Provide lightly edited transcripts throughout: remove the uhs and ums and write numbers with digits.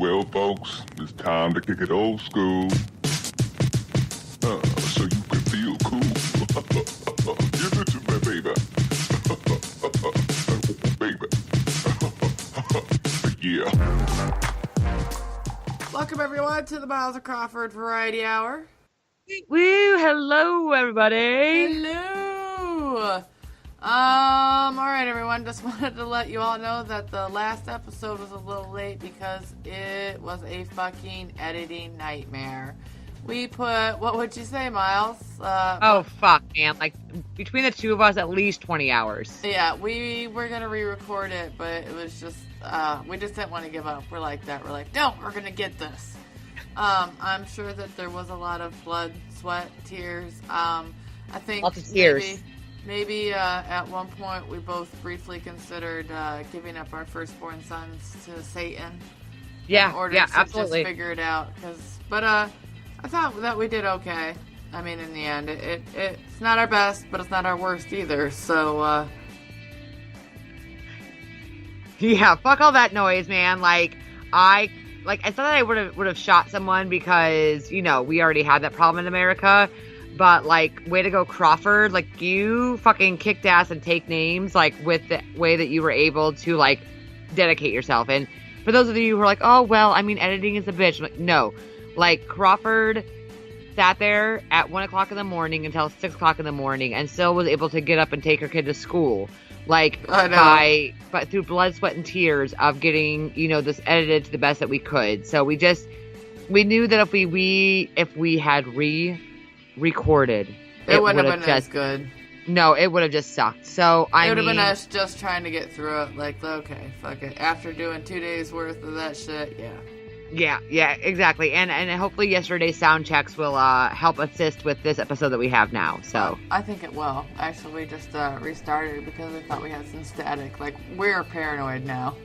Well, folks, it's time to kick it old school. So you can feel cool. Give it to me, baby. Baby. Yeah. Welcome, everyone, to the Miles of Crawford Variety Hour. Woo! Hello, everybody. Hello. All right, everyone. Just wanted to let you all know that the last episode was a little late because it was a fucking editing nightmare. We put, what would you say, Miles? Fuck, man. Like, between the two of us, at least 20 hours. Yeah, we were going to re-record it, but it was just, we just didn't want to give up. We're like that. We're like, no, we're going to get this. I'm sure that there was a lot of blood, sweat, tears. I think lots of tears. Maybe at one point we both briefly considered giving up our firstborn sons to Satan. Yeah, in order yeah, to absolutely. Just figure it out. But I thought that we did okay. I mean, in the end, it's not our best, but it's not our worst either. So, yeah, fuck all that noise, man. I thought that I would have shot someone because, you know, we already had that problem in America. But, like, way to go, Crawford. Like, you fucking kicked ass and take names, like, with the way that you were able to, like, dedicate yourself. And for those of you who are like, oh, well, I mean, editing is a bitch. I'm like, no. Like, Crawford sat there at 1 o'clock in the morning until 6 o'clock in the morning and still was able to get up and take her kid to school. Like, but through blood, sweat, and tears of getting, you know, this edited to the best that we could. So we knew that if we had recorded, it wouldn't have been as good. No, it would have just sucked. So it would have been us just trying to get through it. Like, okay, fuck it. After doing 2 days worth of that shit, yeah. Yeah, exactly. And hopefully yesterday's sound checks will help assist with this episode that we have now. So I think it will. Actually, we just restarted because we thought we had some static. Like, we're paranoid now.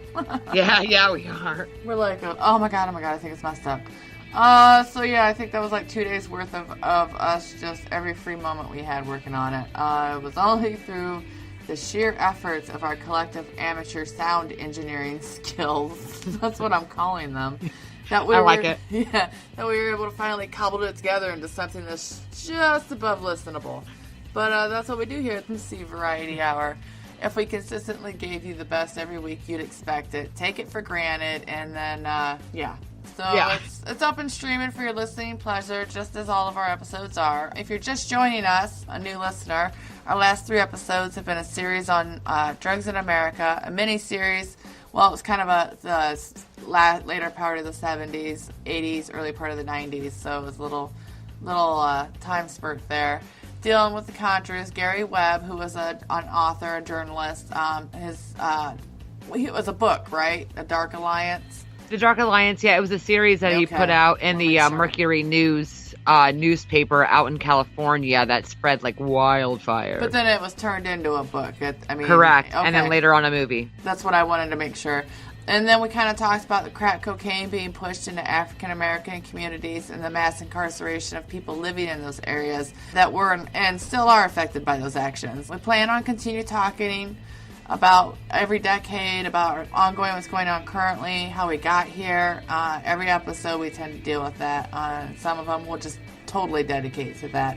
yeah, we are. We're like, oh my god, I think it's messed up. So yeah, I think that was like 2 days worth of us just every free moment we had working on it. It was only through the sheer efforts of our collective amateur sound engineering skills, that's what I'm calling them, that we that we were able to finally cobble it together into something that's just above listenable. But that's what we do here at the C Variety Hour. If we consistently gave you the best every week, you'd expect it. Take it for granted, and then So it's up and streaming for your listening pleasure, just as all of our episodes are. If you're just joining us, a new listener, our last 3 episodes have been a series on drugs in America, a mini-series. Well, it was kind of the later part of the 70s, 80s, early part of the 90s, so it was a little time spurt there. Dealing with the Contras, Gary Webb, who was an author, a journalist, it was a book, right? A Dark Alliance. The Dark Alliance, yeah, it was a series that he put out in the Mercury News newspaper out in California that spread like wildfire. But then it was turned into a book. Correct, okay. And then later on a movie. That's what I wanted to make sure. And then we kind of talked about the crack cocaine being pushed into African American communities and the mass incarceration of people living in those areas that were and still are affected by those actions. We plan on continue talking about every decade, about ongoing what's going on currently, how we got here. Every episode we tend to deal with that. Some of them we'll just totally dedicate to that.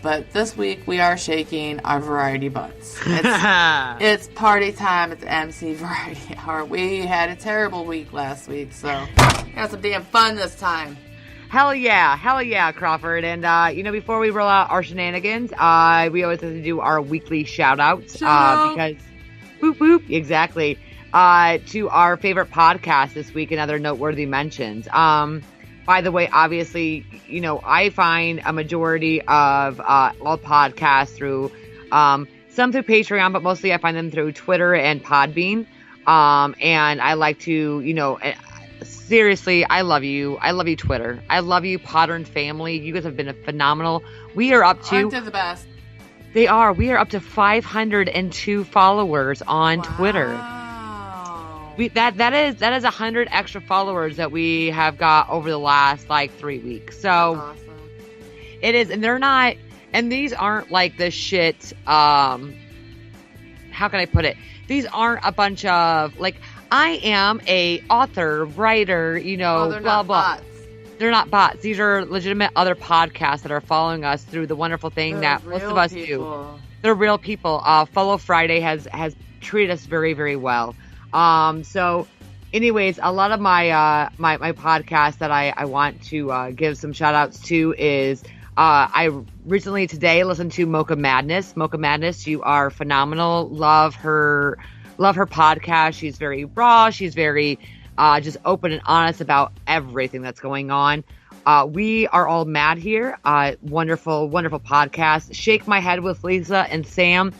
But this week we are shaking our variety butts. It's party time at the MC Variety Hour. We had a terrible week last week, so we had some damn fun this time. Hell yeah, Crawford. And, before we roll out our shenanigans, we always have to do our weekly shout-outs. Because... Boop, boop. Exactly. To our favorite podcast this week and other noteworthy mentions. By the way, obviously, I find a majority of all podcasts through, some through Patreon, but mostly I find them through Twitter and Podbean. And I like to, seriously, I love you. I love you, Twitter. I love you, Podern family. You guys have been phenomenal. We are up to... Aren't they the best? They are. We are up to 502 followers on Twitter. That is 100 extra followers that we have got over the last 3 weeks. So awesome. It is, and they're not, and these aren't like the shit. How can I put it? These aren't a bunch of I am a author, writer, they're blah, not blah. bots. They're not bots. These are legitimate other podcasts that are following us through the wonderful thing that most of us do. They're real people. Follow Friday has treated us very, very well. So anyways, a lot of my my podcast that I want to give some shout outs to is I recently today listened to Mocha Madness. Mocha Madness, you are phenomenal. Love her podcast. She's very raw. She's very just open and honest about everything that's going on. We are all mad here. Wonderful, wonderful podcast. Shake My Head with Lisa and Sam,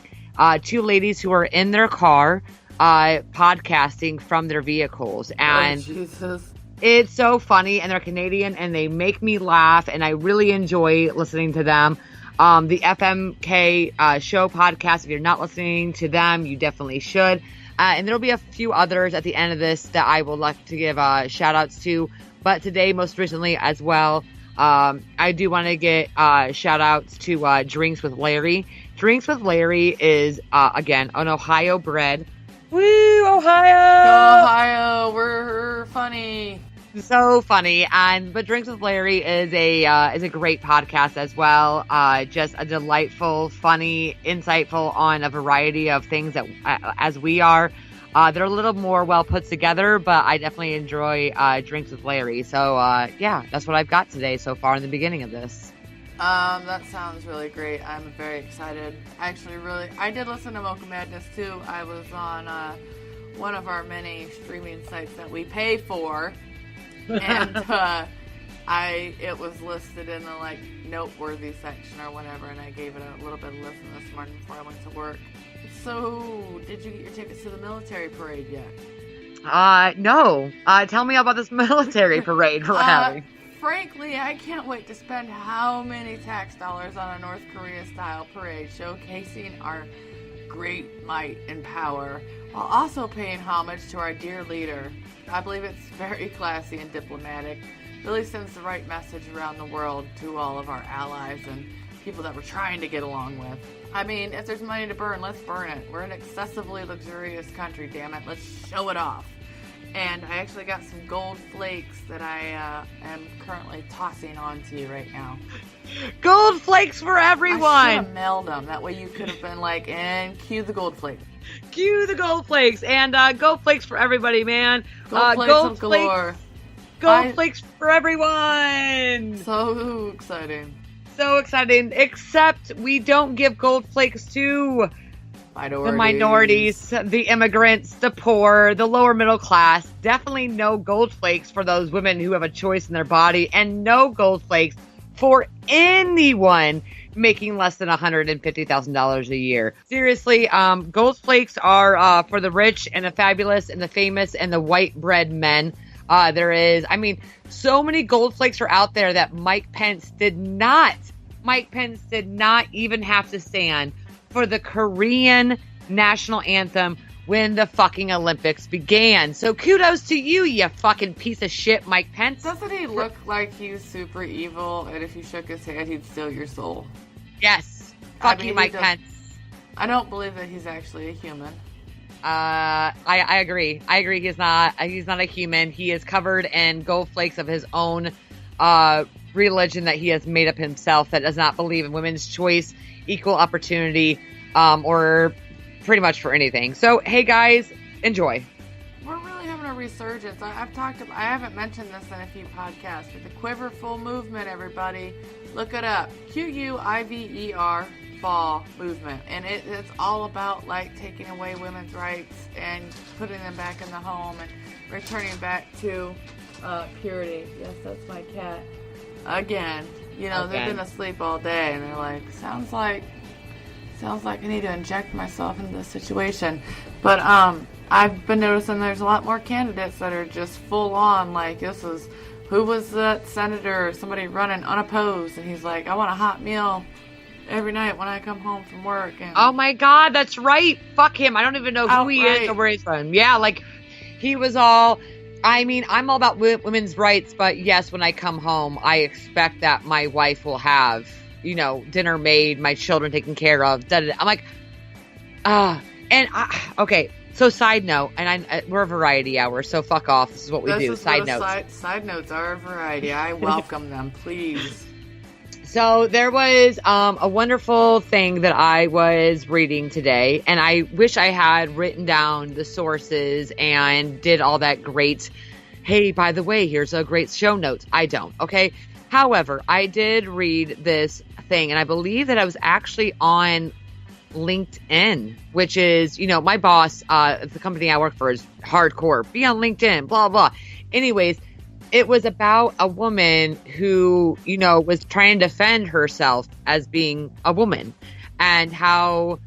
two ladies who are in their car podcasting from their vehicles. And Jesus. It's so funny, and they're Canadian, and they make me laugh, and I really enjoy listening to them. The FMK show podcast, if you're not listening to them, you definitely should. And there'll be a few others at the end of this that I would like to give shout outs to. But today, most recently as well, I do want to get shout outs to Drinks with Larry. Drinks with Larry is, again, an Ohio bred. Woo, Ohio! Go Ohio, we're funny. So funny. But Drinks with Larry is a great podcast as well. Just a delightful, funny, insightful on a variety of things that as we are. They're a little more well put together, but I definitely enjoy Drinks with Larry. So yeah, that's what I've got today so far in the beginning of this. That sounds really great. I'm very excited. I did listen to Mocha Madness too. I was on one of our many streaming sites that we pay for. And it was listed in the noteworthy section or whatever, and I gave it a little bit of listen this morning before I went to work. So, did you get your tickets to the military parade yet? No. Tell me about this military parade we're having. Frankly, I can't wait to spend how many tax dollars on a North Korea-style parade showcasing our great might and power, while also paying homage to our dear leader. I believe it's very classy and diplomatic. Really sends the right message around the world to all of our allies and people that we're trying to get along with. I mean, if there's money to burn, let's burn it. We're an excessively luxurious country, damn it. Let's show it off. And I actually got some gold flakes that I am currently tossing on to you right now. Gold flakes for everyone! I should have mailed them. That way you could have been like, and cue the gold flakes. Cue the gold flakes. And gold flakes for everybody, man. Gold flakes galore. Gold flakes for everyone! So exciting. So exciting. Except we don't give gold flakes to the minorities, the immigrants, the poor, the lower middle class. Definitely no gold flakes for those women who have a choice in their body, and no gold flakes for anyone making less than $150,000 a year. Seriously, gold flakes are for the rich and the fabulous and the famous and the white bread men. So many gold flakes are out there that Mike Pence did not even have to stand for the Korean national anthem when the fucking Olympics began. So kudos to you, you fucking piece of shit, Mike Pence. Doesn't he look like he's super evil, and if you shook his hand, he'd steal your soul? Yes. Fuck you, Mike Pence. I don't believe that he's actually a human. I agree. He's not a human. He is covered in gold flakes of his own religion that he has made up himself that does not believe in women's choice, equal opportunity, or pretty much for anything. So, hey guys, enjoy. We're really having a resurgence. I haven't mentioned this in a few podcasts, but the Quiverful movement, everybody, look it up. QUIVER fall movement, and it's all about taking away women's rights and putting them back in the home and returning back to purity. Yes, that's my cat. Again, they've been asleep all day, and they're like, sounds like I need to inject myself into this situation. But I've been noticing there's a lot more candidates that are just full on, who was that senator, somebody running unopposed, and he's like, I want a hot meal every night when I come home from work. And oh my God, that's right. Fuck him. I don't even know who he is or where he's from. Yeah, he was all... I'm all about women's rights, but yes, when I come home, I expect that my wife will have, dinner made, my children taken care of. I'm like, okay, So side note, and we're a variety hour, so fuck off. This is what we do. Side notes. Side notes are a variety. I welcome them, please. So there was a wonderful thing that I was reading today, and I wish I had written down the sources and did all that great, hey, by the way, here's a great show notes. I don't, okay? However, I did read this thing, and I believe that I was actually on LinkedIn, which is, my boss, the company I work for is hardcore. Be on LinkedIn, blah, blah. Anyways, it was about a woman who, was trying to defend herself as being a woman and how,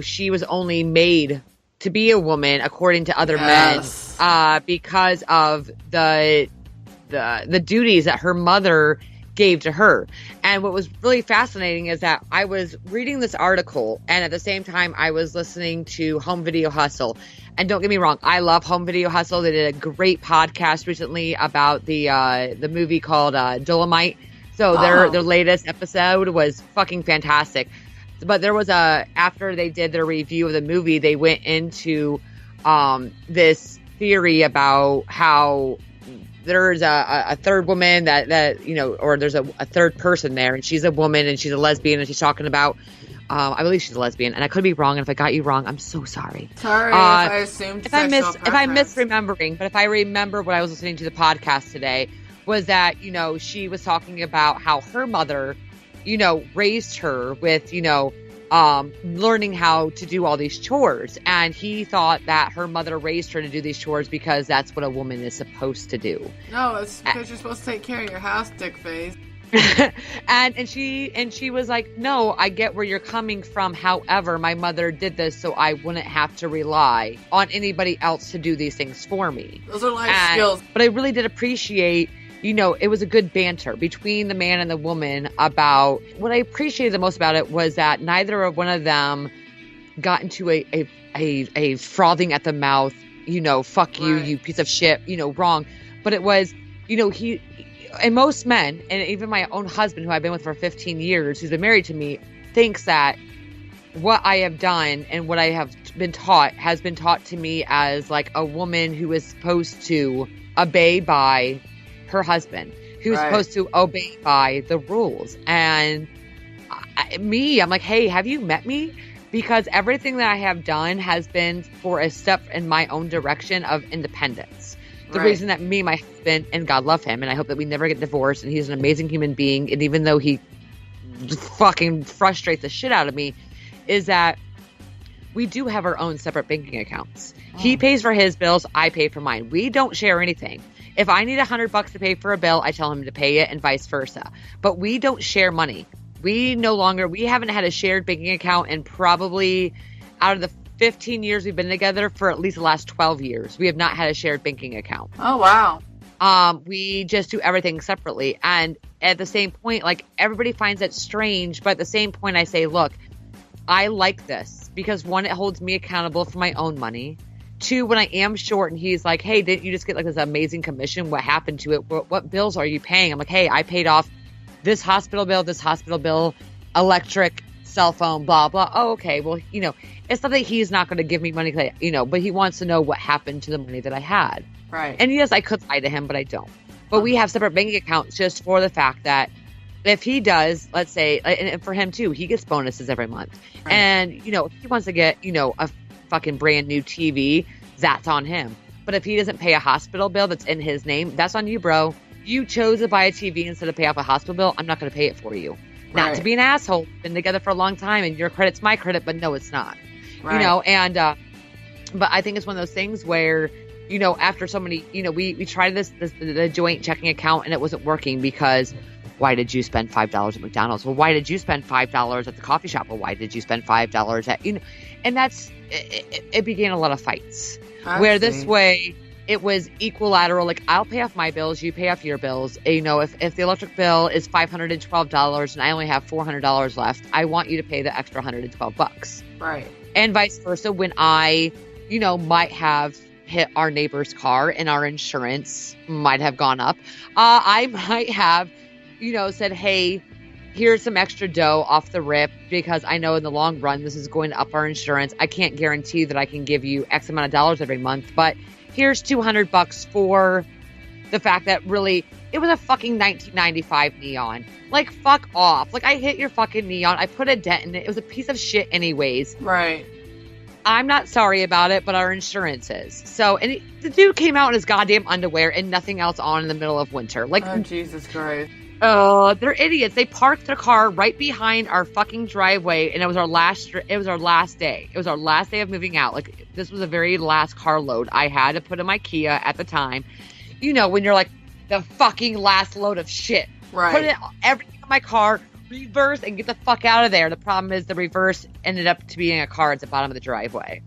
she was only made to be a woman according to other men because of the duties that her mother gave to her. And what was really fascinating is that I was reading this article and at the same time I was listening to Home Video Hustle. And don't get me wrong, I love Home Video Hustle. They did a great podcast recently about the movie called Dolomite. So their latest episode was fucking fantastic. But there was after they did their review of the movie, they went into this theory about how there's a third woman that or there's a third person there, and she's a woman and she's a lesbian, and she's talking about I believe she's a lesbian, and I could be wrong, and if I got you wrong, I'm so sorry. Sorry if I assumed if I'm misremembering, but if I remember what I was listening to the podcast today was that, she was talking about how her mother, raised her with, learning how to do all these chores. And he thought that her mother raised her to do these chores because that's what a woman is supposed to do. No, it's because you're supposed to take care of your house, dick face. and she was like, no, I get where you're coming from. However, my mother did this so I wouldn't have to rely on anybody else to do these things for me. Those are life skills. But I really did appreciate, it was a good banter between the man and the woman about what I appreciated the most about it was that neither of one of them got into a frothing at the mouth, fuck you, you piece of shit, wrong. But it was, and most men, and even my own husband, who I've been with for 15 years, who's been married to me, thinks that what I have done and what I have been taught has been taught to me as like a woman who is supposed to obey by her husband, who's supposed to obey by the rules. And I'm like, hey, have you met me? Because everything that I have done has been for a step in my own direction of independence. The reason that me and my husband, and God love him, and I hope that we never get divorced, and he's an amazing human being, and even though he fucking frustrates the shit out of me, is that we do have our own separate banking accounts. He pays for his bills, I pay for mine. We don't share anything. If I need $100 to pay for a bill, I tell him to pay it and vice versa. But we don't share money. We haven't had a shared banking account in probably out of the 15 years we've been together, for at least the last 12 years. We have not had a shared banking account. Oh, wow. We just do everything separately. And at the same point, like, everybody finds it strange, but at the same point I say, look, I like this because one, it holds me accountable for my own money. Two, when I am short and he's like, hey, didn't you just get like this amazing commission? What happened to it? What bills are you paying? I'm like, hey, I paid off this hospital bill, electric, cell phone, blah, blah. Oh, okay. Well, it's not that he's not going to give me money, but he wants to know what happened to the money that I had. Right. And yes, I could lie to him, but I don't. But we have separate banking accounts just for the fact that if he does, let's say, and for him too, he gets bonuses every month. Right. And, if he wants to get, a fucking brand new TV, that's on him. But if he doesn't pay a hospital bill that's in his name, that's on you, bro. You chose to buy a TV instead of pay off a hospital bill. I'm not going to pay it for you. Right. Not to be an asshole. Been together for a long time, and your credit's my credit, but no, it's not. Right. But I think it's one of those things where, after so many, we tried the joint checking account and it wasn't working because why did you spend $5 at McDonald's? Well, why did you spend $5 at the coffee shop? Well, why did you spend $5 at, and that's, it began a lot of fights where this way it was equilateral. Like, I'll pay off my bills, you pay off your bills. If the electric bill is $512 and I only have $400 left, I want you to pay the extra $112. Right. And vice versa. When I, might have hit our neighbor's car and our insurance might have gone up, I might have, said, hey, here's some extra dough off the rip because I know in the long run this is going to up our insurance. I can't guarantee that I can give you X amount of dollars every month, but here's $200 for the fact that really it was a fucking 1995 Neon. Like, fuck off. Like, I hit your fucking Neon. I put a dent in it. It was a piece of shit anyways. Right. I'm not sorry about it, but our insurance is. So, and the dude came out in his goddamn underwear and nothing else on in the middle of winter. Like, oh, Jesus Christ. Oh, they're idiots. They parked their car right behind our fucking driveway, and it was our last day. It was our last day of moving out. Like, this was the very last carload I had to put in my Kia at the time. You know, when you're like, the fucking last load of shit. Right. Put everything in my car, reverse, and get the fuck out of there. The problem is the reverse ended up to being a car at the bottom of the driveway.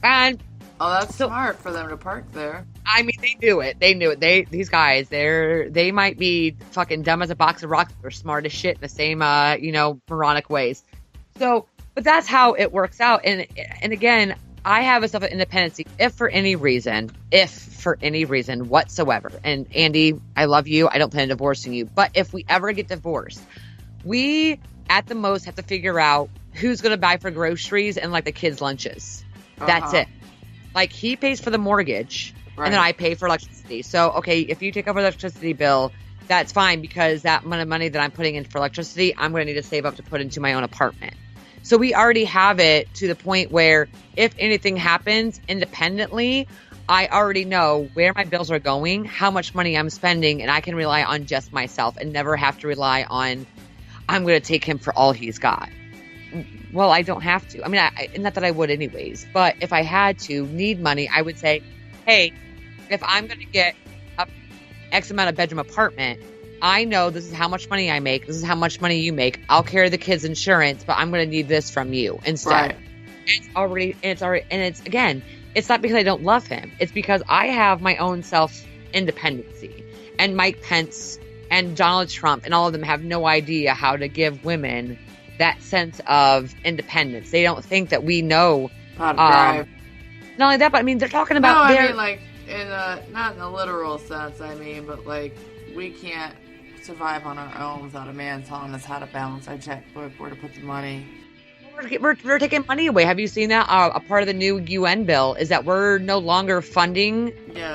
And oh, that's smart for them to park there. I mean, they knew it. These guys, they might be fucking dumb as a box of rocks, but they're smart as shit in the same, moronic ways. So, but that's how it works out. And again, I have a self-independency if for any reason whatsoever. And Andy, I love you. I don't plan on divorcing you. But if we ever get divorced, we at the most have to figure out who's going to buy for groceries and like the kids' lunches. That's it. Like, he pays for the mortgage. Right. And then I pay for electricity. So, okay, if you take over the electricity bill, that's fine because that amount of money that I'm putting in for electricity, I'm going to need to save up to put into my own apartment. So we already have it to the point where if anything happens independently, I already know where my bills are going, how much money I'm spending, and I can rely on just myself and never have to rely on, I'm going to take him for all he's got. Well, I don't have to. I mean, not that I would anyways, but if I had to need money, I would say, hey, if I'm going to get a X amount of bedroom apartment, I know this is how much money I make. This is how much money you make. I'll carry the kids' insurance, but I'm going to need this from you instead. Right. It's not because I don't love him. It's because I have my own self-independency. And Mike Pence and Donald Trump and all of them have no idea how to give women that sense of independence. They don't think that we know how to drive. Not only that, but I mean, they're talking about. No, I mean, like, not in a literal sense, I mean, but like, we can't survive on our own without a man telling us how to balance our checkbook, where to put the money. We're taking money away. Have you seen that? A part of the new UN bill is that we're no longer funding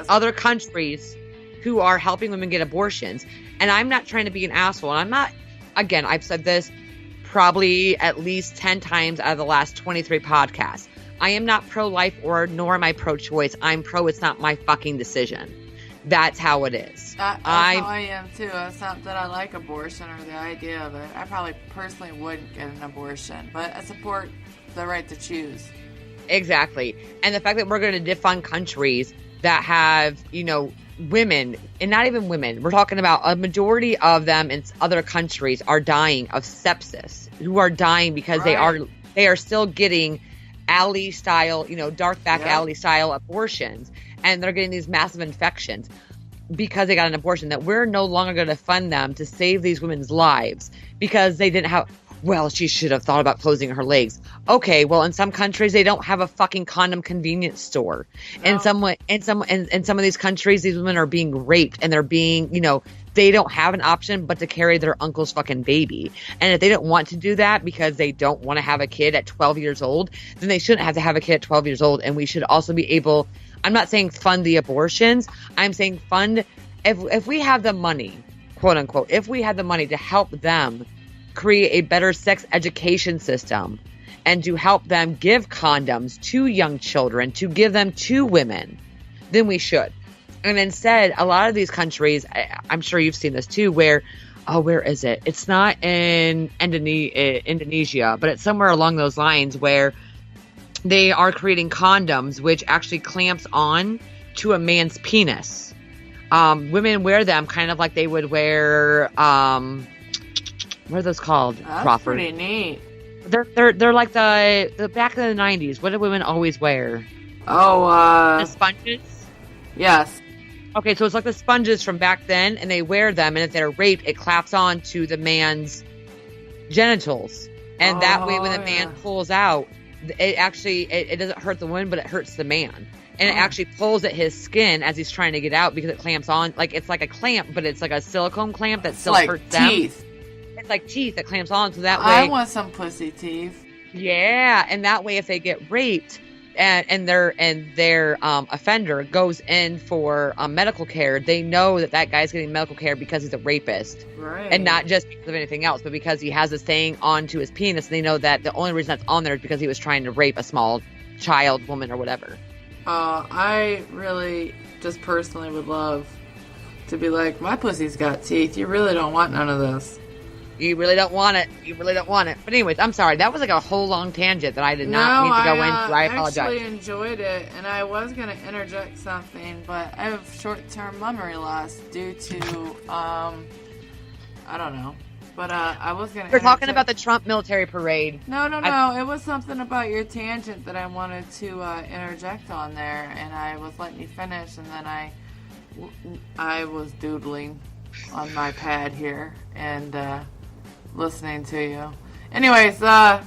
other countries who are helping women get abortions. And I'm not trying to be an asshole. And I'm not, again, I've said this probably at least 10 times out of the last 23 podcasts. I am not pro-life nor am I pro-choice. I'm pro, it's not my fucking decision. That's how it is. That's how I am too. It's not that I like abortion or the idea of it. I probably personally wouldn't get an abortion, but I support the right to choose. Exactly. And the fact that we're going to defund countries that have, women, and not even women, we're talking about a majority of them in other countries are dying of sepsis, who are dying because they are still getting alley style, dark back alley style abortions. And they're getting these massive infections because they got an abortion, that we're no longer going to fund them to save these women's lives because they didn't have, well, she should have thought about closing her legs. Okay, well, in some countries, they don't have a fucking condom convenience store. No. In some of these countries, these women are being raped and they're being, they don't have an option but to carry their uncle's fucking baby. And if they don't want to do that because they don't want to have a kid at 12 years old, then they shouldn't have to have a kid at 12 years old. And we should also be able, I'm not saying fund the abortions. I'm saying fund, if we have the money, quote unquote, if we had the money to help them create a better sex education system and to help them give condoms to young children, to give them to women, then we should. And instead, a lot of these countries, I'm sure you've seen this too, where is it? It's not in Indonesia, but it's somewhere along those lines where they are creating condoms which actually clamps on to a man's penis. Women wear them kind of like they would wear, what are those called? That's Crawford? Pretty neat. They're like the back in the 90s. What did women always wear? The sponges? Yes. Okay, so it's like the sponges from back then, and they wear them, and if they're raped, it claps on to the man's genitals. And that way, when the man pulls out, it actually, it doesn't hurt the woman, but it hurts the man. And it actually pulls at his skin as he's trying to get out because it clamps on. Like, it's like a clamp, but it's like a silicone clamp that still hurts them. Teeth. it's like teeth that clamps on, so that way. I want some pussy teeth. Yeah, and that way, if they get raped, and their offender goes in for medical care, they know that guy's getting medical care because he's a rapist, right? And not just because of anything else, but because he has this thing onto his penis, and they know that the only reason that's on there is because he was trying to rape a small child, woman, or whatever. I really just personally would love to be like, my pussy's got teeth. You really don't want none of this. You really don't want it. You really don't want it. But anyways, I'm sorry. That was like a whole long tangent that I did not need to go into. I apologize. I actually enjoyed it, and I was going to interject something, but I have short-term memory loss due to, I don't know. But I was going to We're talking about the Trump military parade. No. It was something about your tangent that I wanted to interject on there, and I was letting you finish, and then I was doodling on my pad here, and listening to you. Anyways, I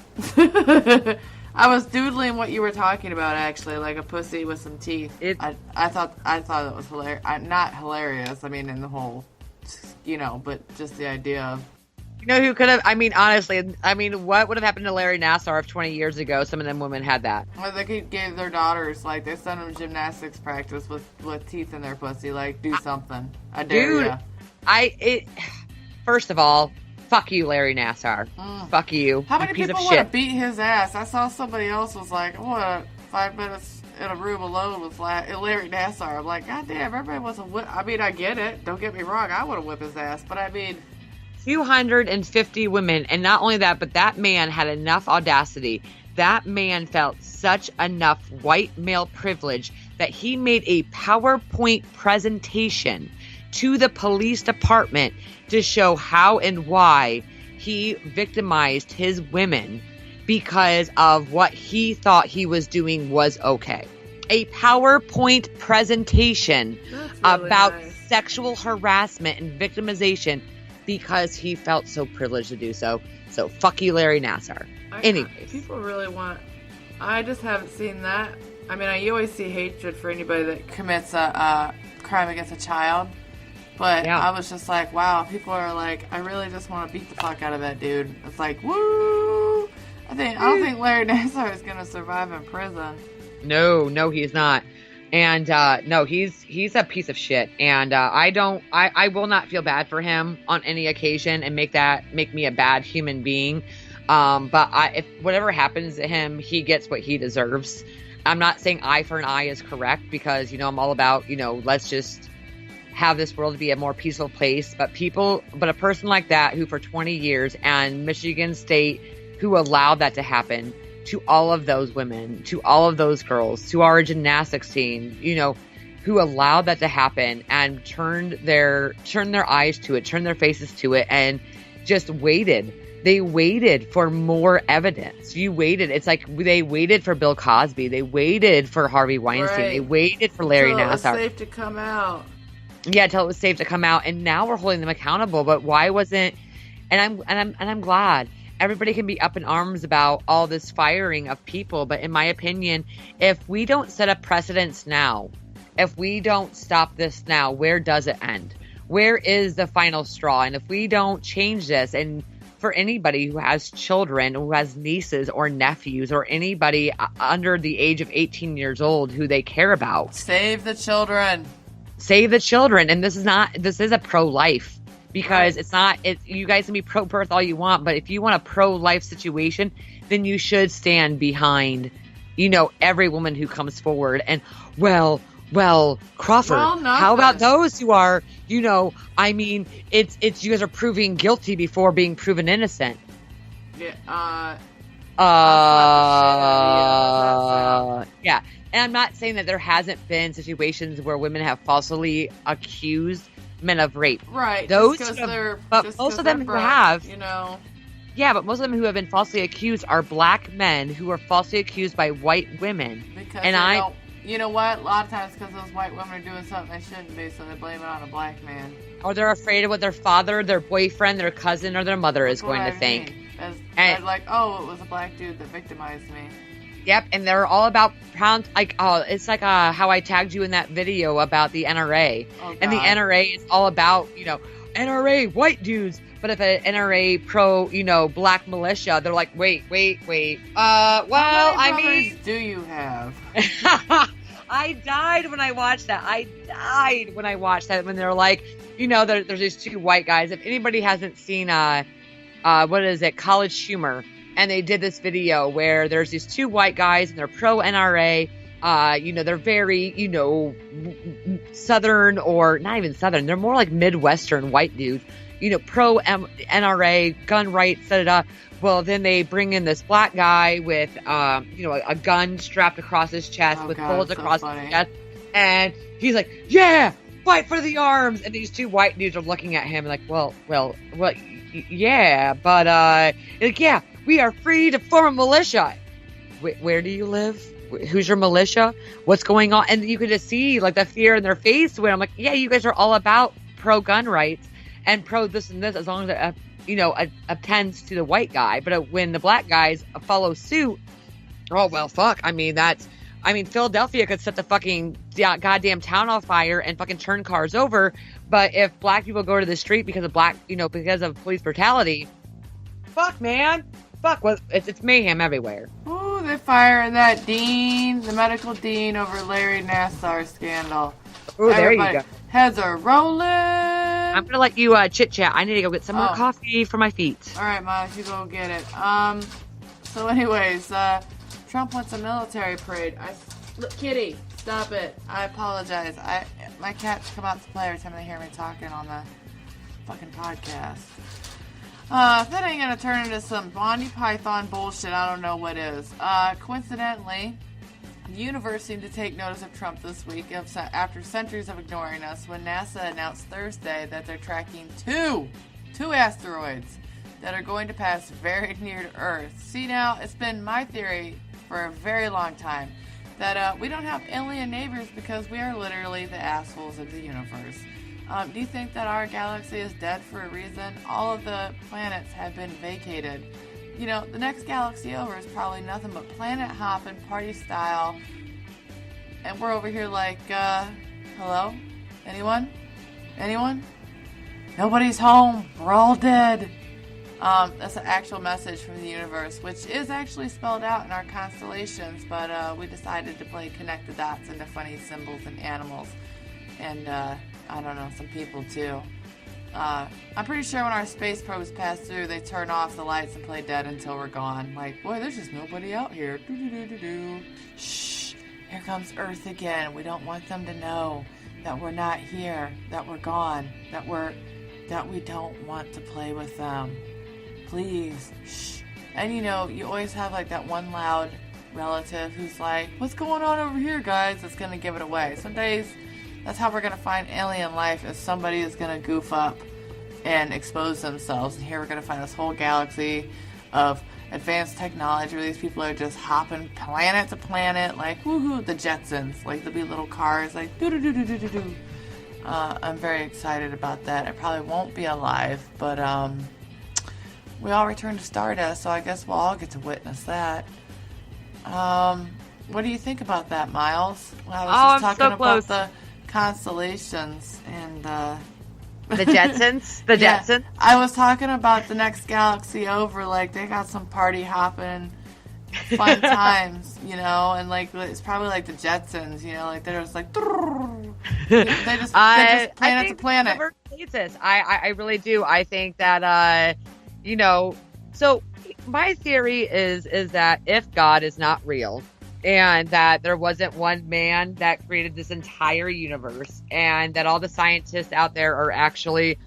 was doodling what you were talking about, actually, like a pussy with some teeth. I thought it was hilarious. Not hilarious, I mean, in the whole, but just the idea of. You know who could have, honestly, what would have happened to Larry Nassar if 20 years ago some of them women had that? Well, they gave their daughters, like, they sent them gymnastics practice with teeth in their pussy, like, do something. I dare ya. First of all, fuck you, Larry Nassar. Fuck you. How many piece people of want to shit. beat his ass? I saw somebody else was like, what, 5 minutes in a room alone with Larry Nassar. I'm like, God damn, everybody wants to whip. I mean, I get it. Don't get me wrong. I want to whip his ass. But I mean, 250 women. And not only that, but that man had enough audacity. That man felt such enough white male privilege that he made a PowerPoint presentation to the police department to show how and why he victimized his women because of what he thought he was doing was okay. A PowerPoint presentation about sexual harassment and victimization because he felt so privileged to do so. So fuck you, Larry Nassar. Anyways. People really want... I just haven't seen that. I mean, you always see hatred for anybody that commits a crime against a child. But yeah. I was just like, wow, people are like, I really just want to beat the fuck out of that dude. It's like, woo! I don't think Larry Nassar is going to survive in prison. No, he's not. And no, he's a piece of shit. And I will not feel bad for him on any occasion and make me a bad human being. But if whatever happens to him, he gets what he deserves. I'm not saying eye for an eye is correct because, I'm all about, let's just have this world be a more peaceful place. But a person like that who for 20 years and Michigan State who allowed that to happen to all of those women, to all of those girls, to our gymnastics team, who allowed that to happen and turned their eyes to it, turned their faces to it, and just waited. They waited for more evidence. It's like they waited for Bill Cosby. They waited for Harvey Weinstein. Right. They waited for Larry Nassar. Until it was safe to come out. Yeah, until it was safe to come out. And now we're holding them accountable. But why wasn't? And I'm glad. Everybody can be up in arms about all this firing of people. But in my opinion, if we don't set up precedents now, if we don't stop this now, where does it end? Where is the final straw? And if we don't change this, and for anybody who has children, who has nieces or nephews, or anybody under the age of 18 years old who they care about, save the children. Save the children. And this is a pro-life. Because you guys can be pro-birth all you want, but if you want a pro-life situation, then you should stand behind, every woman who comes forward. And, well, Crawford, how about those who are, it's you guys are proving guilty before being proven innocent. Yeah. Yeah. And I'm not saying that there hasn't been situations where women have falsely accused men of rape. Right. Most of them who have. Yeah, but most of them who have been falsely accused are black men who are falsely accused by white women. Because you know what? A lot of times because those white women are doing something they shouldn't be, so they blame it on a black man. Or they're afraid of what their father, their boyfriend, their cousin, or their mother is going to think. They're like, oh, it was a black dude that victimized me. Yep, and they're all about it's like how I tagged you in that video about the NRA. Oh, and the NRA is all about, NRA white dudes. But if an NRA pro, black militia, they're like, wait. How I many mean, brothers do you have? I died when I watched that. When they're like, there's these two white guys. If anybody hasn't seen, what is it, College Humor, and they did this video where there's these two white guys and they're pro NRA. They're very, Southern, or not even Southern. They're more like Midwestern white dudes, pro NRA, gun rights, Well, then they bring in this black guy with, a gun strapped across his chest with bullets across his chest. And he's like, yeah, fight for the arms. And these two white dudes are looking at him like, well, yeah, but, like, yeah, we are free to form a militia. Where do you live? Who's your militia? What's going on? And you could just see like the fear in their face when I'm like, yeah, you guys are all about pro gun rights and pro this and this, as long as it, attends to the white guy. But when the black guys follow suit, oh, well, fuck. Philadelphia could set the fucking goddamn town on fire and fucking turn cars over. But if black people go to the street because of because of police brutality, fuck, man. Fuck, it's mayhem everywhere. Ooh, they're firing that dean, the medical dean, over Larry Nassar scandal. Ooh, there you go. Heads are rolling. I'm going to let you chit-chat. I need to go get some more coffee for my feet. All right, Miles, you go get it. So anyways, Trump wants a military parade. Look, Kitty, stop it. I apologize. My cats come out to play every time they hear me talking on the fucking podcast. If that ain't gonna turn into some Monty Python bullshit, I don't know what is. Coincidentally, the universe seemed to take notice of Trump this week after centuries of ignoring us when NASA announced Thursday that they're tracking two asteroids that are going to pass very near to Earth. See, now, it's been my theory for a very long time that we don't have alien neighbors because we are literally the assholes of the universe. Do you think that our galaxy is dead for a reason? All of the planets have been vacated. The next galaxy over is probably nothing but planet hopping, party style. And we're over here like, hello? Anyone? Nobody's home. We're all dead. That's an actual message from the universe, which is actually spelled out in our constellations, but we decided to play connect the dots into funny symbols and animals. And, I don't know, some people too. I'm pretty sure when our space probes pass through, they turn off the lights and play dead until we're gone. Like, boy, there's just nobody out here. Do-do-do-do-do. Shh, here comes Earth again. We don't want them to know that we're not here, that we're gone, that we don't want to play with them. Please, shh. And you always have like that one loud relative who's like, what's going on over here, guys? That's going to give it away. Some days, that's how we're going to find alien life, is somebody is going to goof up and expose themselves. And here we're going to find this whole galaxy of advanced technology where these people are just hopping planet to planet, like, woohoo, the Jetsons. Like, there'll be little cars, like, doo-doo-doo-doo-doo-doo. I'm very excited about that. I probably won't be alive, but we all return to Stardust, so I guess we'll all get to witness that. What do you think about that, Miles? Well, I was just talking about the constellations and the Jetsons. Jetsons. I was talking about the next galaxy over. Like, they got some party hopping, fun times, and like it's probably like the Jetsons. Like they're just like they just planet to planet. I really do. I think that So my theory is that if God is not real, and that there wasn't one man that created this entire universe, and that all the scientists out there are actually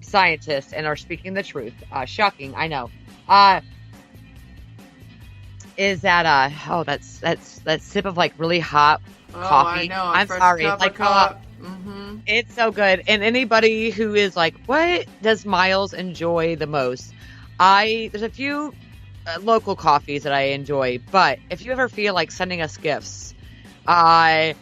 scientists and are speaking the truth. Shocking, I know. Is that that sip of like really hot coffee? I know. I'm sorry. Like, mm-hmm. It's so good. And anybody who is like, what does Miles enjoy the most? There's a few local coffees that I enjoy, but if you ever feel like sending us gifts, what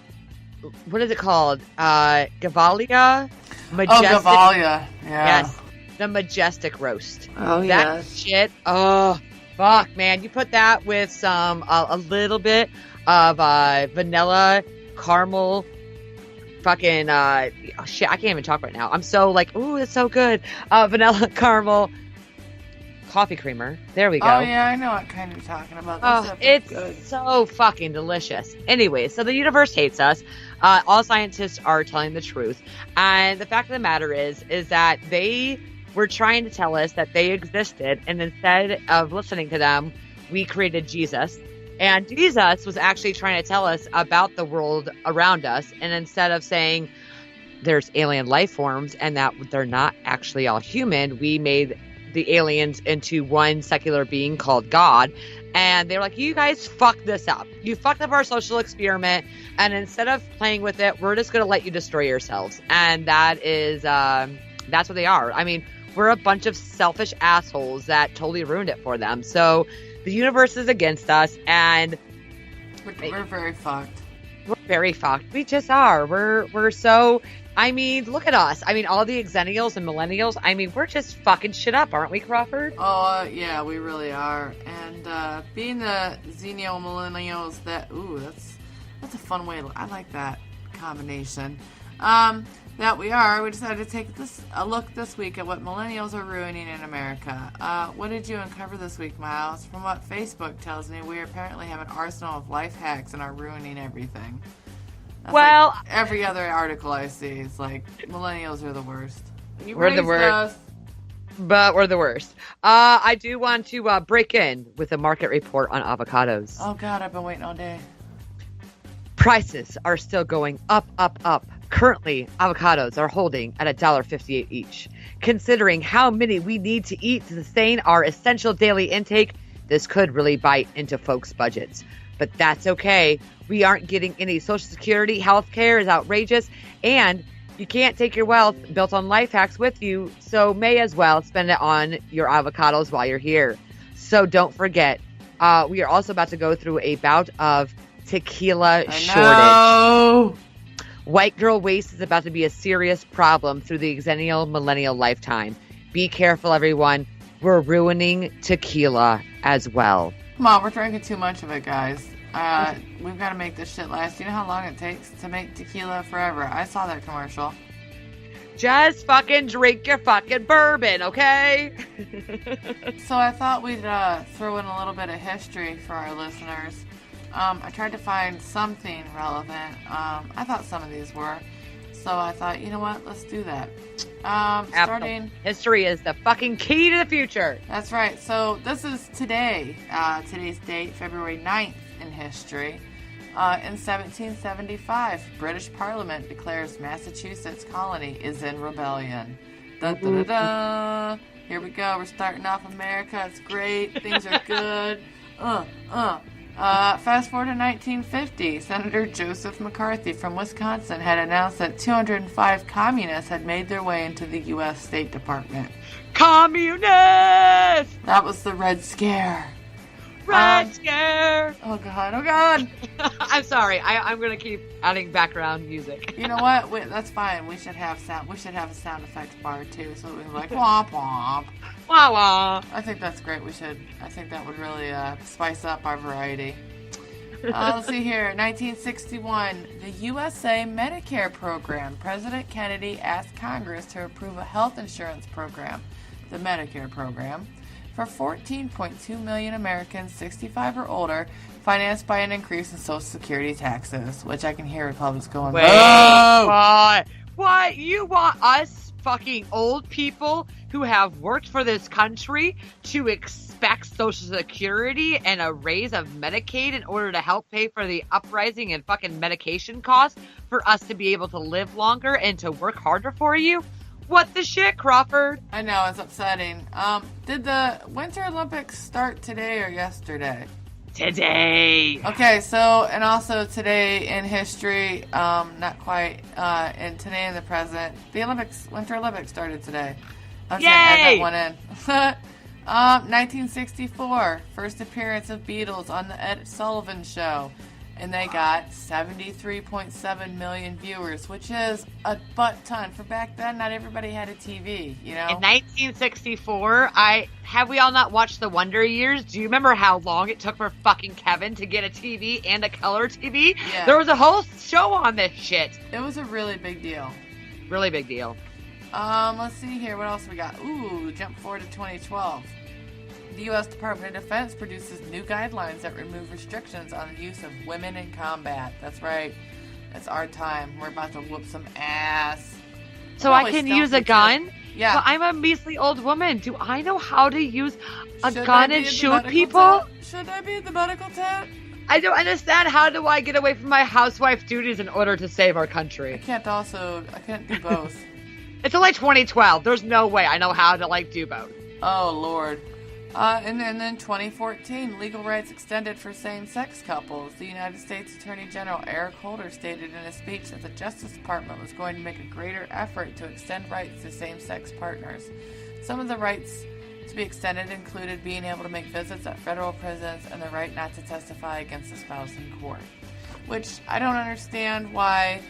is it called? Gavalia? Majestic. Oh, Gavalia. Yeah. Yes. The Majestic Roast. Oh, yeah. That shit. Oh, fuck, man. You put that with some, a little bit of vanilla, caramel, fucking shit, I can't even talk right now. I'm so like, ooh, it's so good. Vanilla caramel coffee creamer. There we go. Oh yeah, I know what kind you're talking about. Oh, it's good. So fucking delicious. Anyway, so the universe hates us. All scientists are telling the truth, and the fact of the matter is that they were trying to tell us that they existed, and instead of listening to them, we created Jesus. And Jesus was actually trying to tell us about the world around us. And instead of saying there's alien life forms and that they're not actually all human, we made the aliens into one secular being called God. And they were like, you guys fucked this up. You fucked up our social experiment. And instead of playing with it, we're just going to let you destroy yourselves. And that is, that's what they are. I mean, we're a bunch of selfish assholes that totally ruined it for them. So the universe is against us, and we're very fucked. We're very fucked. We just are. We're so. I mean, look at us. I mean, all the Xennials and Millennials. I mean, we're just fucking shit up, aren't we, Crawford? Oh yeah, we really are. And being the Xennial Millennials, that's a fun way. I like that combination. That we are. We decided to take a look this week at what millennials are ruining in America. What did you uncover this week, Miles? From what Facebook tells me, we apparently have an arsenal of life hacks and are ruining everything. That's well, like every other article I see is like, millennials are the worst. We're the worst. But we're the worst. I do want to break in with a market report on avocados. Oh, God, I've been waiting all day. Prices are still going up, up, up. Currently, avocados are holding at $1.58 each. Considering how many we need to eat to sustain our essential daily intake, this could really bite into folks' budgets. But that's okay. We aren't getting any Social Security. Healthcare is outrageous. And you can't take your wealth built on life hacks with you, so may as well spend it on your avocados while you're here. So don't forget, we are also about to go through a bout of tequila shortage. White girl waste is about to be a serious problem through the Xennial Millennial lifetime. Be careful, everyone. We're ruining tequila as well. Come on, we're drinking too much of it, guys. We've got to make this shit last. You know how long it takes to make tequila? Forever. I saw that commercial. Just fucking drink your fucking bourbon, okay? So I thought we'd throw in a little bit of history for our listeners. I tried to find something relevant. I thought some of these were. So I thought, you know what? Let's do that. Starting... History is the fucking key to the future. That's right. So this is today. Today's date, February 9th in history. In 1775, British Parliament declares Massachusetts colony is in rebellion. Da-da-da-da. Here we go. We're starting off America. It's great. Things are good. Fast forward to 1950, Senator Joseph McCarthy from Wisconsin had announced that 205 communists had made their way into the U.S. State Department. Communists! That was the Red Scare. Red Scare! Oh, God. Oh, God. I'm sorry. I'm going to keep adding background music. You know what? That's fine. We should have sound. We should have a sound effects bar, too, so we can like, womp, womp. Wah, wah. I think that's great. I think that would really spice up our variety. Let's see here. 1961, the USA Medicare program. President Kennedy asked Congress to approve a health insurance program, the Medicare program, for 14.2 million Americans 65 or older, financed by an increase in Social Security taxes, which I can hear Republicans going, wait, what? What? You want us fucking old people who have worked for this country to expect Social Security and a raise of Medicaid in order to help pay for the uprising and fucking medication costs for us to be able to live longer and to work harder for you? What the shit, Crawford? I know, it's upsetting. Did the Winter Olympics start today or yesterday? Today. Okay, so, and also today in history, not quite, and today in the present, the Winter Olympics started today. I'm just gonna add that one in. 1964, first appearance of Beatles on the Ed Sullivan Show. and they got 73.7 million viewers, which is a butt ton. For back then, not everybody had a TV, you know? In 1964, have we all not watched The Wonder Years? Do you remember how long it took for fucking Kevin to get a TV and a color TV? Yeah. There was a whole show on this shit. It was a really big deal. Really big deal. Let's see here. What else we got? Ooh, jump forward to 2012. The U.S. Department of Defense produces new guidelines that remove restrictions on the use of women in combat. That's right. It's our time. We're about to whoop some ass. So I can use a gun? Yeah. Well, I'm a measly old woman. Do I know how to use a gun and shoot people? Should I be in the medical tent? I don't understand. How do I get away from my housewife duties in order to save our country? I can't do both. It's only 2012. There's no way I know how to, do both. Oh, Lord. And then 2014, legal rights extended for same-sex couples. The United States Attorney General Eric Holder stated in a speech that the Justice Department was going to make a greater effort to extend rights to same-sex partners. Some of the rights to be extended included being able to make visits at federal prisons and the right not to testify against a spouse in court. Which I don't understand why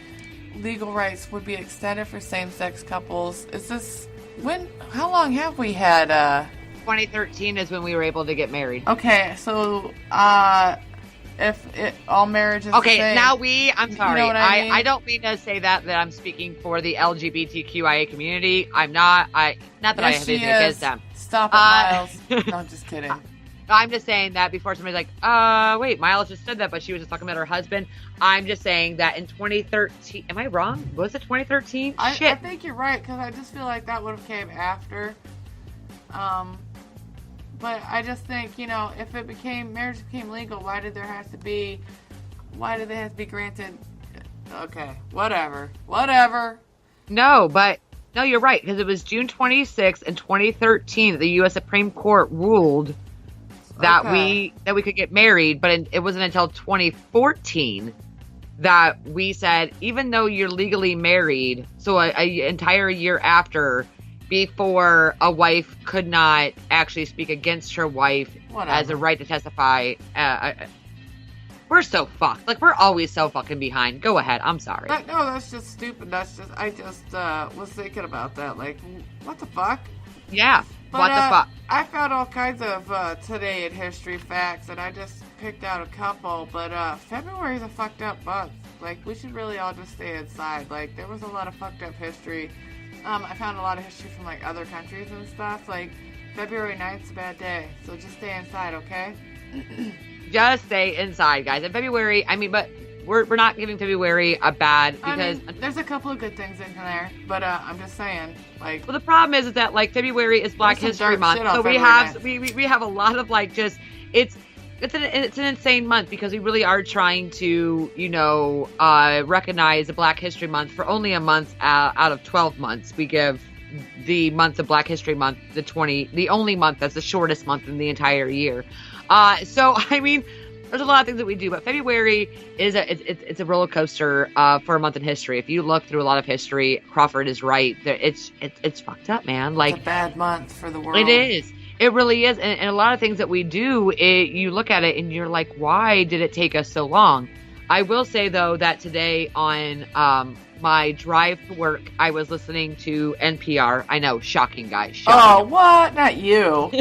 legal rights would be extended for same-sex couples. How long have we had 2013 is when we were able to get married. Okay, so if all marriage is okay, the same, now I'm sorry. You know what I mean? I don't mean to say that I'm speaking for the LGBTQIA community. I'm not. Not that I have anything against them. Stop it, Miles. No, I'm just kidding. I'm just saying that before somebody's like, wait, Miles just said that, but she was just talking about her husband. I'm just saying that in 2013, am I wrong? Was it 2013? Shit. I think you're right, because I just feel like that would have came after. But I just think, if marriage became legal, why did they have to be granted? Okay, whatever. No, you're right, because it was June 26th in 2013 that the U.S. Supreme Court ruled that we could get married, but it wasn't until 2014 that we said, even though you're legally married, so an entire year after, before a wife could not actually speak against her wife as a right to testify. We're so fucked. We're always so fucking behind. Go ahead. I'm sorry. No, that's just stupid. I just was thinking about that. What the fuck? Yeah. But, what the fuck? I found all kinds of today in history facts, and I just picked out a couple. But February is a fucked up month. We should really all just stay inside. There was a lot of fucked up history. I found a lot of history from other countries and stuff. February 9th's a bad day, so just stay inside, okay? Just stay inside, guys. In February, but we're not giving February a bad because there's a couple of good things in there, but I'm just saying, well, the problem is that February is Black History Month, so we have a lot of it's an insane month because we really are trying to, recognize the Black History Month for only a month out of 12 months. We give the month of Black History Month the only month that's the shortest month in the entire year. There's a lot of things that we do, but February is it's a roller coaster for a month in history. If you look through a lot of history, Crawford is right. It's fucked up, man. It's a bad month for the world. It is. It really is. And a lot of things that we do, you look at it and you're like, why did it take us so long? I will say, though, that today on my drive to work, I was listening to NPR. I know, shocking, guys. Shocking. Oh, what? Not you.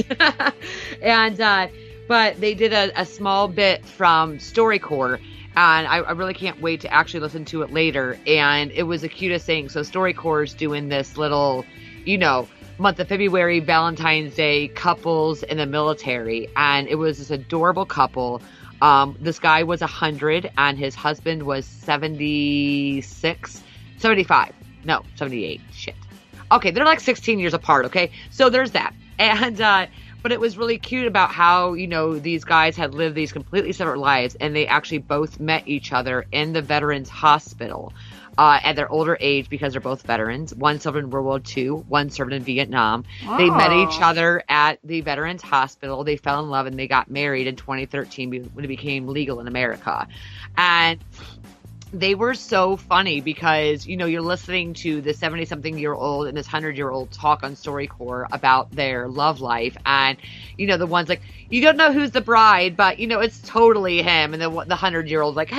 But they did a small bit from StoryCorps, and I really can't wait to actually listen to it later. And it was the cutest thing. So StoryCorps is doing this little, month of February, Valentine's Day, couples in the military. And it was this adorable couple. This guy was 100 and his husband was 75. No, 78. Shit. Okay, they're 16 years apart, okay? So there's that. And, but it was really cute about how, these guys had lived these completely separate lives and they actually both met each other in the Veterans Hospital. At their older age because they're both veterans. One served in World War II, one served in Vietnam. Oh. They met each other at the Veterans Hospital. They fell in love and they got married in 2013 when it became legal in America. And they were so funny because, you're listening to this 70-something-year-old and this 100-year-old talk on StoryCorps about their love life. And, the one's like, you don't know who's the bride, but, it's totally him. And then the 100-year-old's like,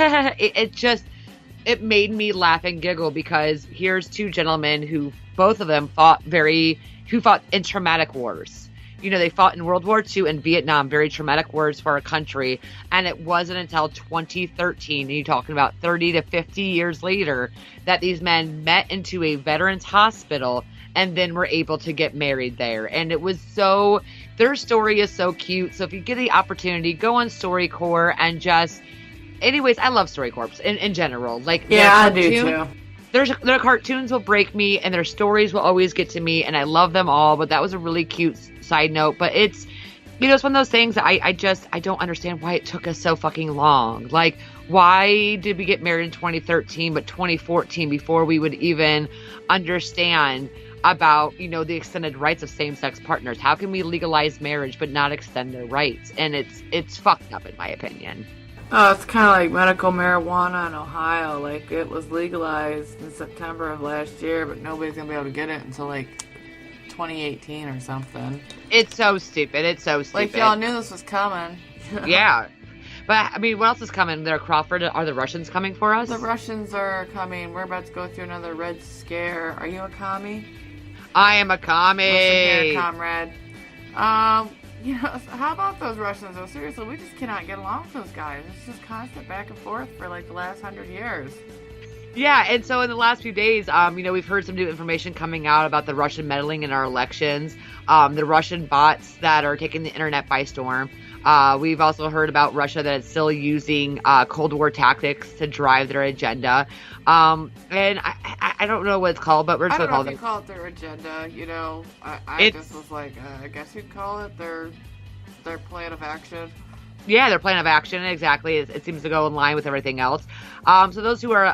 it made me laugh and giggle because here's two gentlemen who, both of them fought in traumatic wars. They fought in World War II and Vietnam, very traumatic wars for our country. And it wasn't until 2013, and you're talking about 30 to 50 years later, that these men met into a veterans hospital and then were able to get married there. And it was their story is so cute. So if you get the opportunity, go on StoryCorps and anyways, I love StoryCorps in general. I do too. Their cartoons will break me, and their stories will always get to me, and I love them all. But that was a really cute side note. But it's, it's one of those things that I don't understand why it took us so fucking long. Like, why did we get married in 2013, but 2014 before we would even understand about, the extended rights of same-sex partners? How can we legalize marriage but not extend their rights? And it's fucked up, in my opinion. Oh, it's kind of like medical marijuana in Ohio. Like, it was legalized in September of last year, but nobody's going to be able to get it until, 2018 or something. It's so stupid. Like, y'all knew this was coming. Yeah. But, what else is coming there, Crawford? Are the Russians coming for us? The Russians are coming. We're about to go through another Red Scare. Are you a commie? I am a commie. Listen here, comrade. How about those Russians, though? Seriously, we just cannot get along with those guys. It's just constant back and forth for, the last 100 years. Yeah, and so in the last few days, we've heard some new information coming out about the Russian meddling in our elections, the Russian bots that are taking the internet by storm. We've also heard about Russia that it's still using Cold War tactics to drive their agenda. And I don't know what it's called, but we're just going to call it. I don't know if you call it their agenda. I just was like, I guess you'd call it their plan of action. Yeah, their plan of action, exactly. It seems to go in line with everything else. So those who are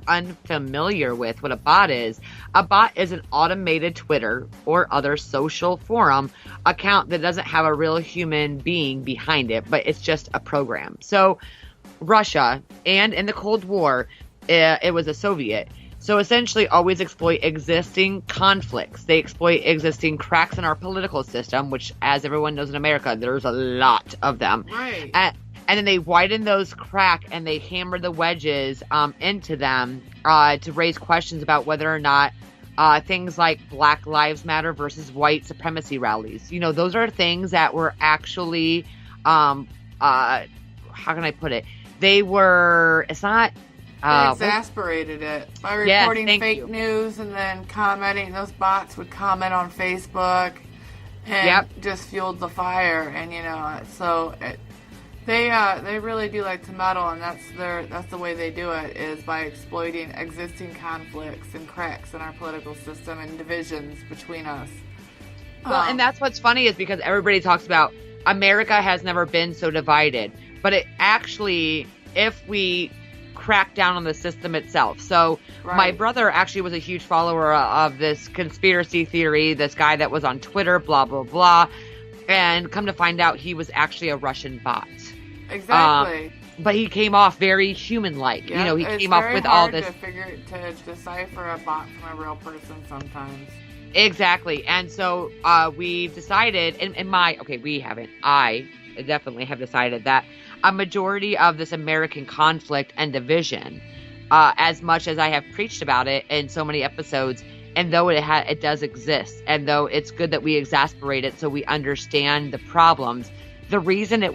unfamiliar with what a bot is an automated Twitter or other social forum account that doesn't have a real human being behind it, but it's just a program. So Russia, and in the Cold War, it was a Soviet. So essentially always exploit existing conflicts. They exploit existing cracks in our political system, which, as everyone knows in America, there's a lot of them. Right. And then they widen those cracks and they hammer the wedges into them to raise questions about whether or not things like Black Lives Matter versus white supremacy rallies. Those are things that were actually, how can I put it? It's not... They exasperated it by reporting fake news and then commenting. Those bots would comment on Facebook and just fueled the fire. And they really do like to meddle, and that's the way they do it, is by exploiting existing conflicts and cracks in our political system and divisions between us. Well, and that's what's funny is because everybody talks about America has never been so divided, but it actually, if we crack down on the system itself. So my brother actually was a huge follower of this conspiracy theory, this guy that was on Twitter, blah, blah, blah. And come to find out he was actually a Russian bot. Exactly. But he came off very human-like. Yep, he came off with all this. It's very hard to decipher a bot from a real person sometimes. Exactly. And so we've decided, I definitely have decided that a majority of this American conflict and division, as much as I have preached about it in so many episodes, and though it does exist, and though it's good that we exasperate it so we understand the problems, the reason that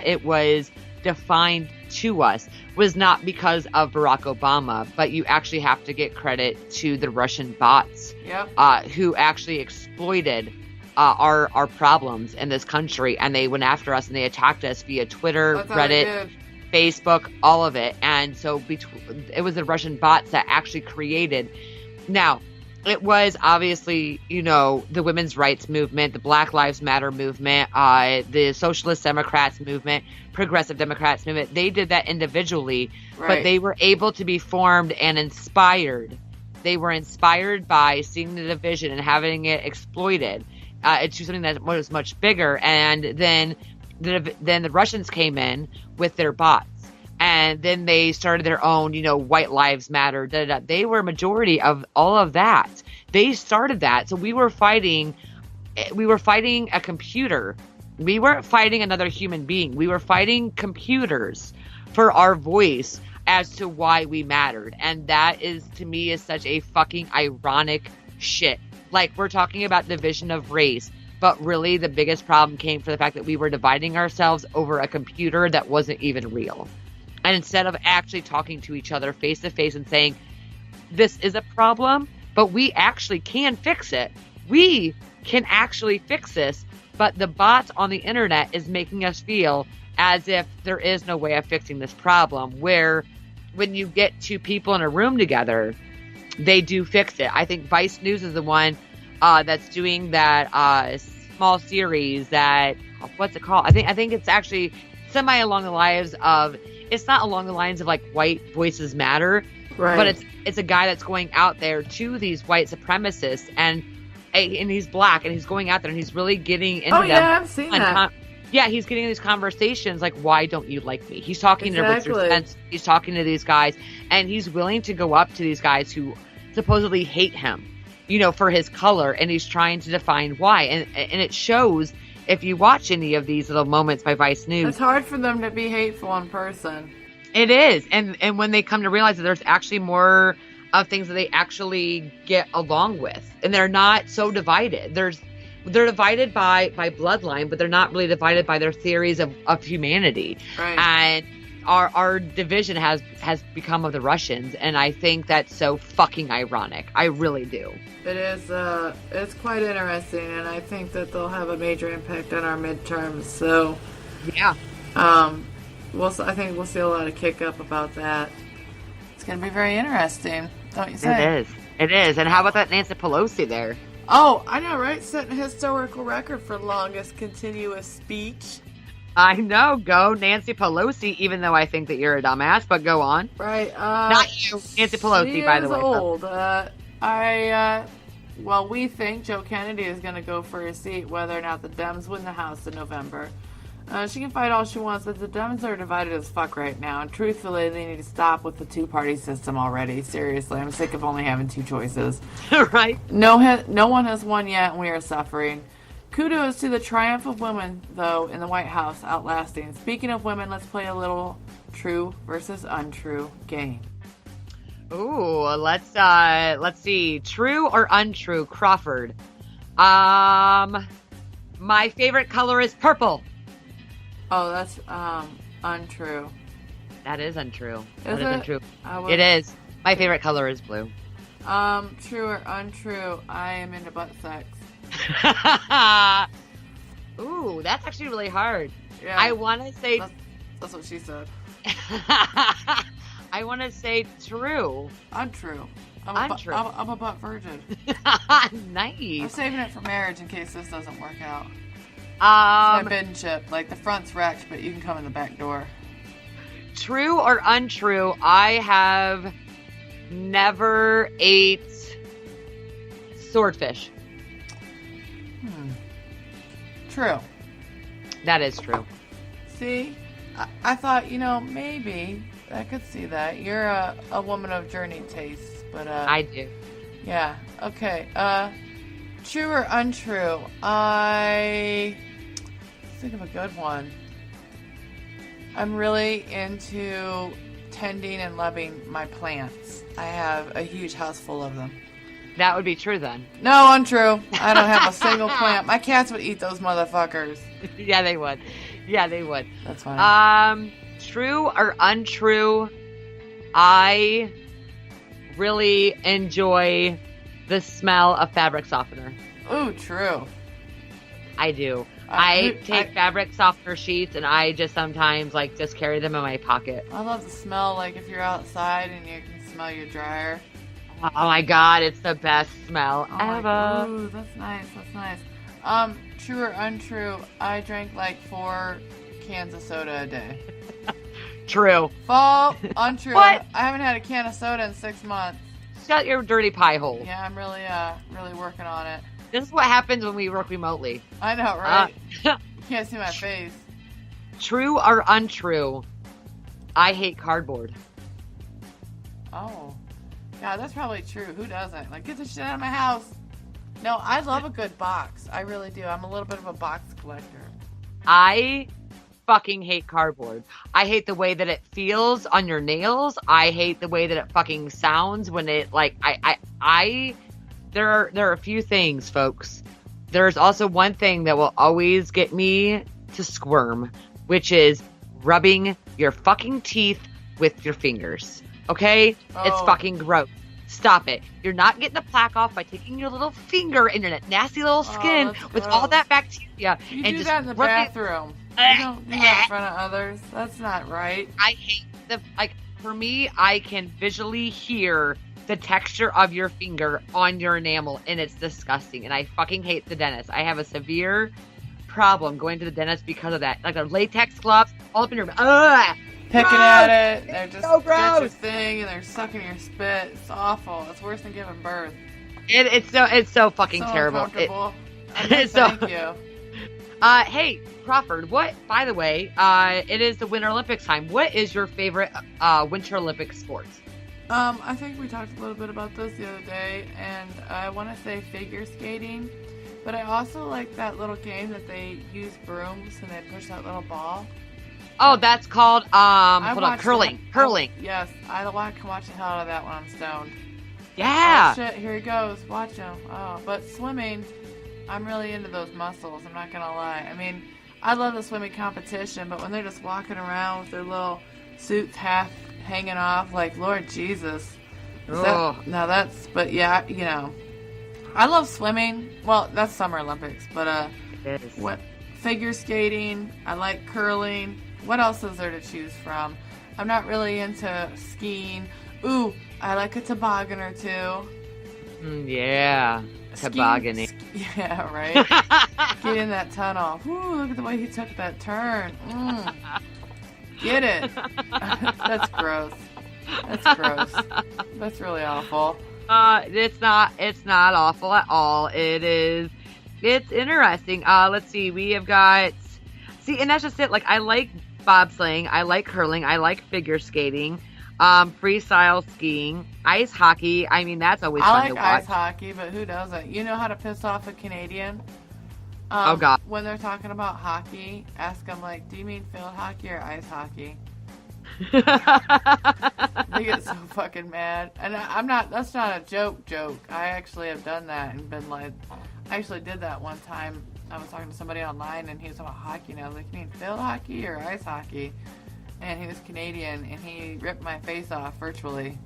it was defined to us was not because of Barack Obama, but you actually have to get credit to the Russian bots, who actually exploited our problems in this country, and they went after us and they attacked us via Twitter, Reddit, Facebook, all of it. And so it was the Russian bots that actually created. Now, it was obviously, the women's rights movement, the Black Lives Matter movement, the Socialist Democrats movement, Progressive Democrats movement. They did that individually, but they were able to be formed and inspired. They were inspired by seeing the division and having it exploited. It's something that was much bigger, and then the Russians came in with their bots, And then they started their own, White Lives Matter. They were a majority of all of that. They started that. So we were fighting a computer. We weren't fighting another human being. We were fighting computers for our voice as to why we mattered. And that is, to me, is such a fucking ironic shit. Like, we're talking about division of race, but really the biggest problem came from the fact that we were dividing ourselves over a computer that wasn't even real. And instead of actually talking to each other face to face and saying, this is a problem, but we actually can fix it. We can actually fix this. But the bot on the internet is making us feel as if there is no way of fixing this problem, where when you get two people in a room together, they do fix it. I think Vice News is the one that's doing that small series that, what's it called? I think it's actually semi along the lines of, it's not along the lines of like white voices matter, right? But it's a guy that's going out there to these white supremacists, and he's black, and he's going out there and he's really getting into them. Oh yeah, I've seen that. Yeah, he's getting these conversations like, why don't you like me? He's talking to Richard Spence. He's talking to these guys, and he's willing to go up to these guys who supposedly hate him, for his color, and he's trying to define why. And it shows if you watch any of these little moments by Vice News. It's hard for them to be hateful in person. It is. And when they come to realize that there's actually more of things that they actually get along with, and they're not so divided. They're divided by bloodline, but they're not really divided by their theories of humanity. Right. And our division has become of the Russians, and I think that's so fucking ironic. I really do. It is. It's quite interesting, and I think that they'll have a major impact on our midterms. So, yeah. I think we'll see a lot of kick up about that. It's going to be very interesting, don't you say? It is. And how about that Nancy Pelosi there? Oh, I know, right? Setting a historical record for longest continuous speech. I know. Go Nancy Pelosi, even though I think that you're a dumbass, but go on. Right. Not you, Nancy Pelosi, by the way. Old. We think Joe Kennedy is going to go for a seat whether or not the Dems win the House in November. She can fight all she wants, but the Dems are divided as fuck right now. And truthfully, they need to stop with the two-party system already. Seriously, I'm sick of only having two choices. Right. No one has won yet, and we are suffering. Kudos to the triumph of women, though, in the White House, outlasting. Speaking of women, let's play a little true versus untrue game. Ooh, let's see. True or untrue, Crawford? My favorite color is purple. Oh, that's untrue. That is untrue. Is that it? Is untrue. It is. My favorite color is blue. True or untrue, I am into butt sex. Ooh, that's actually really hard. Yeah. I want to say... That's what she said. I want to say true. Untrue. Untrue. I'm a butt virgin. Nice. I'm saving it for marriage in case this doesn't work out. My bin chip. Like, the front's wrecked, but you can come in the back door. True or untrue, I have never ate swordfish. True. That is true. See? I thought, maybe I could see that. You're a woman of journeyed tastes, but... I do. Yeah. Okay. True or untrue? Let's think of a good one. I'm really into tending and loving my plants. I have a huge house full of them. That would be true then. No, untrue. I don't have a single plant. My cats would eat those motherfuckers. Yeah, they would. That's fine. True or untrue, I really enjoy the smell of fabric softener. Ooh, true. I do. I take fabric softener sheets and I just sometimes just carry them in my pocket. I love the smell, if you're outside and you can smell your dryer. Oh my god, it's the best smell ever. Ooh, that's nice. True or untrue, I drank 4 cans of soda a day. True. Untrue. What? I haven't had a can of soda in 6 months. Shut your dirty pie hole. Yeah, I'm really working on it. This is what happens when we work remotely. I know, right? You can't see my face. True or untrue, I hate cardboard. Oh. Yeah, that's probably true. Who doesn't? Like, get the shit out of my house. No, I love a good box. I really do. I'm a little bit of a box collector. I fucking hate cardboard. I hate the way that it feels on your nails. I hate the way that it fucking sounds when it, like, there are a few things, folks. There's also one thing that will always get me to squirm, which is rubbing your fucking teeth with your fingers. Okay? Oh. It's fucking gross. Stop it. You're not getting the plaque off by taking your little finger in your nasty little skin with all that bacteria. You and do just that in the bathroom. You don't do that in front of others. That's not right. I hate for me, I can visually hear the texture of your finger on your enamel, and it's disgusting. And I fucking hate the dentist. I have a severe problem going to the dentist because of that. Like, the latex gloves all up in your Picking gross! at it. They're just so get gross. your thing, and they're sucking your spit. It's awful. It's worse than giving birth. It's so fucking So terrible. uncomfortable. It's so- Thank you. Hey, Crawford, by the way, it is the Winter Olympics time. What is your favorite Winter Olympic sport? I think we talked a little bit about this the other day, and I want to say figure skating, but I also like that little game that they use brooms and they push that little ball. Oh, that's called curling. Curling. Yes, I can watch the hell out of that when I'm stoned. Yeah. Oh shit, here he goes. Watch him. Oh, but swimming, I'm really into those muscles. I'm not gonna lie. I mean, I love the swimming competition, but when they're just walking around with their little suits half hanging off, like, Lord Jesus. But yeah, you know, I love swimming. Well, that's Summer Olympics, but figure skating. I like curling. What else is there to choose from? I'm not really into skiing. Ooh, I like a toboggan or two. Yeah, tobogganing. Yeah, right. Get in that tunnel. Ooh, look at the way he took that turn. Get it. That's gross. That's gross. That's really awful. It's not awful at all. It's interesting. Let's see. We have got, and that's just it. Like, I like bobsleighing. I like curling. I like figure skating. Freestyle skiing, ice hockey. I mean, that's always fun to watch. I like ice hockey, but who doesn't? You know how to piss off a Canadian? Oh, God. When they're talking about hockey, ask them, like, do you mean field hockey or ice hockey? They get so fucking mad. And that's not a joke. I actually have done that and been like, I actually did that one time. I was talking to somebody online and he was talking about hockey and I was like, you mean field hockey or ice hockey? And he was Canadian and he ripped my face off virtually.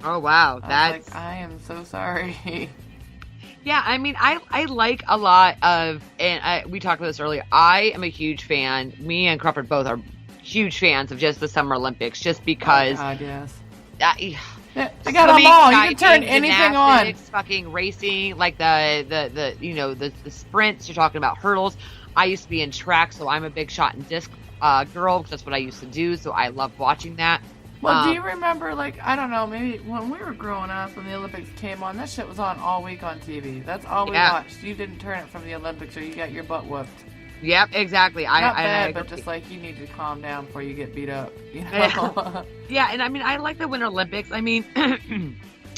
Oh, wow. I was like, I am so sorry. Yeah, I mean, I like a lot of, and we talked about this earlier, I am a huge fan, me and Crawford both are huge fans of just the Summer Olympics, just because. Oh, God, yes. They got them all. You can turn anything on. Fucking racing, like the sprints. You're talking about hurdles. I used to be in track, so I'm a big shot and disc girl, because that's what I used to do. So I love watching that. Well, do you remember, like, I don't know, maybe when we were growing up, when the Olympics came on, that shit was on all week on TV. That's all we watched. You didn't turn it from the Olympics, or you got your butt whooped. Yep, exactly. Not bad, but just like you need to calm down before you get beat up. You know? Yeah, and I mean, I like the Winter Olympics. I mean,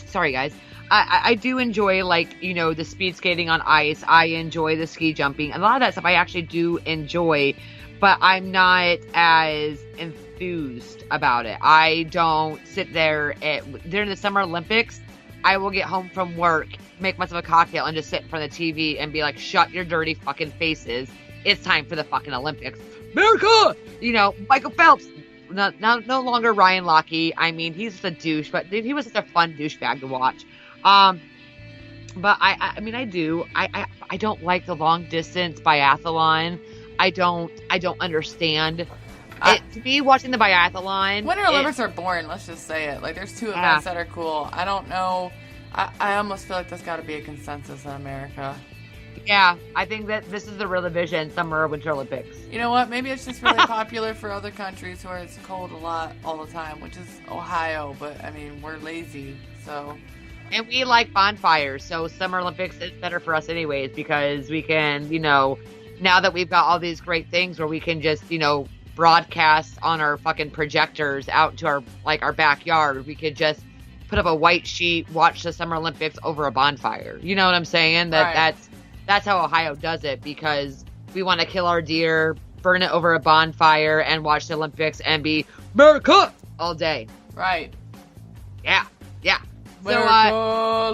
sorry guys, I do enjoy, like, you know, the speed skating on ice. I enjoy the ski jumping. A lot of that stuff I actually do enjoy, but I'm not as enthused about it. I don't sit there during the Summer Olympics. I will get home from work, make myself a cocktail, and just sit in front of the TV and be like, shut your dirty fucking faces. It's time for the fucking Olympics. America! You know, Michael Phelps. No longer Ryan Lochte. I mean, he's just a douche, but he was such a fun douchebag to watch. But I mean, I do. I don't like the long distance biathlon. I don't understand. To me, watching the biathlon, Winter Olympics are boring. Let's just say it. Like, there's two events that are cool. I don't know. I almost feel like there's got to be a consensus in America. Yeah, I think that this is the real division, Summer or Winter Olympics. You know what? Maybe it's just really popular for other countries where it's cold a lot all the time, which is Ohio. But, I mean, we're lazy, so. And we like bonfires, so Summer Olympics is better for us anyways, because we can, you know, now that we've got all these great things where we can just, you know, broadcast on our fucking projectors out to our backyard. We could just put up a white sheet, watch the Summer Olympics over a bonfire. You know what I'm saying? That's how Ohio does it, because we want to kill our deer, burn it over a bonfire, and watch the Olympics and be America all day. Right. Yeah. America,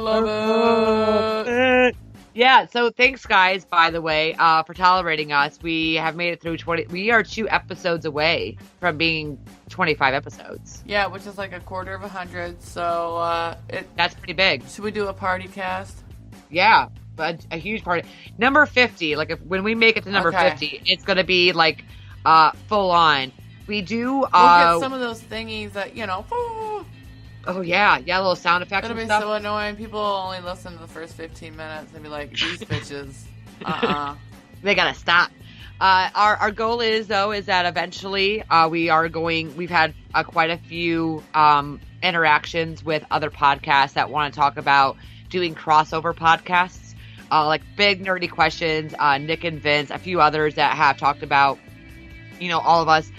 love it. Yeah, so thanks, guys, by the way, for tolerating us. We have made it through 20. We are 2 episodes away from being 25 episodes. Yeah, which is like a quarter of 100. So that's pretty big. Should we do a party cast? Yeah, but a huge party. Number 50. Like when we make it to number 50, it's gonna be like full on. We do. We'll get some of those thingies that Oh yeah, little sound effects. It'll be and stuff. so annoying. People only listen to the first 15 minutes and be like, "These bitches, They gotta stop." Our goal is that eventually we've had quite a few interactions with other podcasts that want to talk about doing crossover podcasts, like Big Nerdy Questions, Nick and Vince, a few others that have talked about, all of us,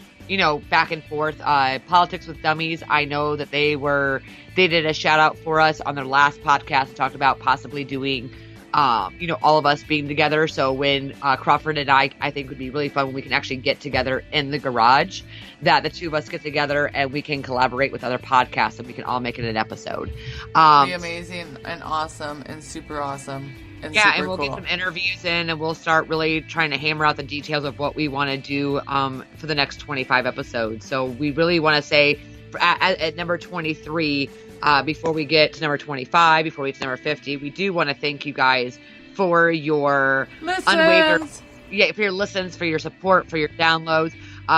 back and forth. Politics with Dummies, I know that they did a shout out for us on their last podcast and talked about possibly doing, all of us being together. So when Crawford and I think would be really fun when we can actually get together in the garage, that the 2 of us get together and we can collaborate with other podcasts and we can all make it an episode. It'd be amazing and awesome and super awesome. And we'll get some interviews in, and we'll start really trying to hammer out the details of what we want to do for the next 25 episodes. So we really want to say at number 23, before we get to number 25, before we get to number 50, we do want to thank you guys for your for your listens, for your support, for your downloads,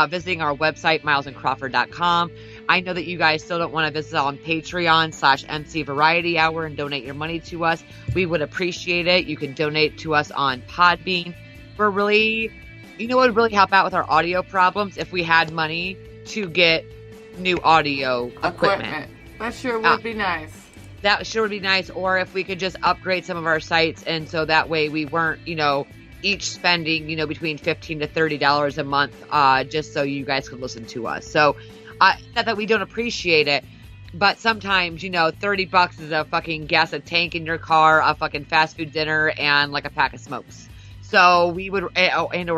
visiting our website, milesandcrawford.com. I know that you guys still don't want to visit on Patreon/MC Variety Hour and donate your money to us. We would appreciate it. You can donate to us on Podbean. We're really, what would really help out with our audio problems if we had money to get new audio equipment. That sure would be nice. That sure would be nice. Or if we could just upgrade some of our sites, and so that way we weren't, each spending, between $15 to $30 a month, just so you guys could listen to us. So, not that we don't appreciate it, but sometimes, $30 is a fucking gas a tank in your car, a fucking fast food dinner, and like a pack of smokes. So we would, or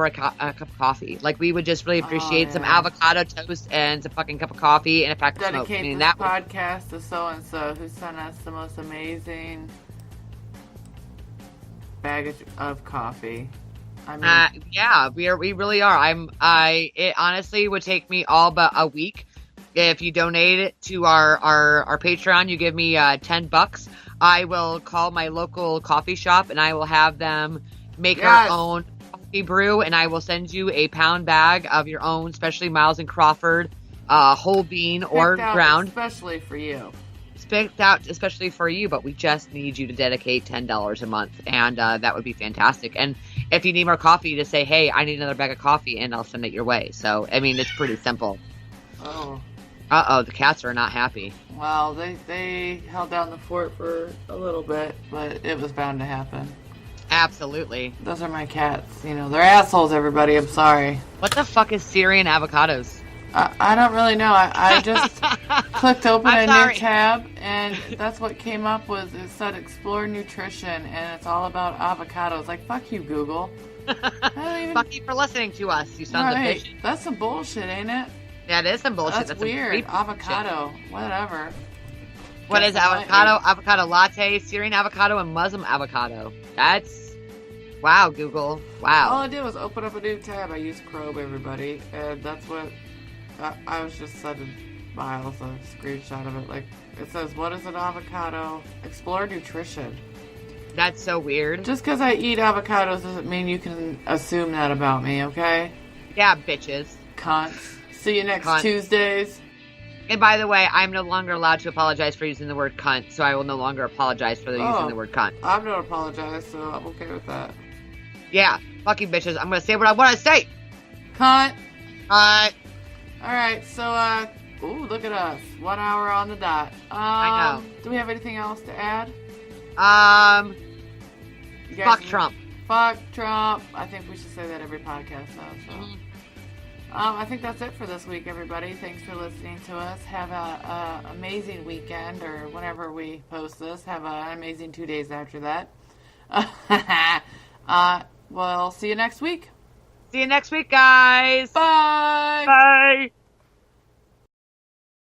a cup of coffee. Like, we would just really appreciate some avocado toast and some fucking cup of coffee and a pack of smokes. Dedicate this podcast to so-and-so who sent us the most amazing bag of coffee. I mean, we really are. It honestly would take me all but a week. If you donate it to our Patreon, you give me $10. I will call my local coffee shop and I will have them make our own coffee brew, and I will send you a pound bag of your own, especially Miles and Crawford, whole bean or ground. Especially for you. Picked out especially for you, but we just need you to dedicate $10 a month, and that would be fantastic. And if you need more coffee, just say, hey, I need another bag of coffee, and I'll send it your way. So, I mean, it's pretty simple. The cats are not happy. Well, they held down the fort for a little bit, but it was bound to happen. Absolutely. Those are my cats. They're assholes, everybody. I'm sorry. What the fuck is Syrian avocados? I don't really know. I just clicked open a new tab, and that's what came up was it said Explore Nutrition, and it's all about avocados. Like, fuck you, Google. Fuck you for listening to us, you sons of bitches. That's some bullshit, ain't it? That is some bullshit. That's weird. Avocado. Whatever. What is avocado? Avocado latte, Syrian avocado, and Muslim avocado. That's... Wow, Google. Wow. All I did was open up a new tab. I used Chrome, everybody, and that's what... I was just sending Miles a screenshot of it. Like, it says, what is an avocado? Explore nutrition. That's so weird. Just because I eat avocados doesn't mean you can assume that about me, okay? Yeah, bitches. Cunts. See you next Tuesdays. And by the way, I'm no longer allowed to apologize for using the word cunt, so I will no longer apologize for using the word cunt. I'm not apologize, so I'm okay with that. Yeah, fucking bitches. I'm going to say what I want to say. Cunt. Cunt. Alright, so, ooh, look at us. 1 hour on the dot. I know. Do we have anything else to add? Fuck Trump. Fuck Trump. I think we should say that every podcast now, so. I think that's it for this week, everybody. Thanks for listening to us. Have a amazing weekend, or whenever we post this. Have an amazing 2 days after that. We'll see you next week. See you next week, guys. Bye. Bye.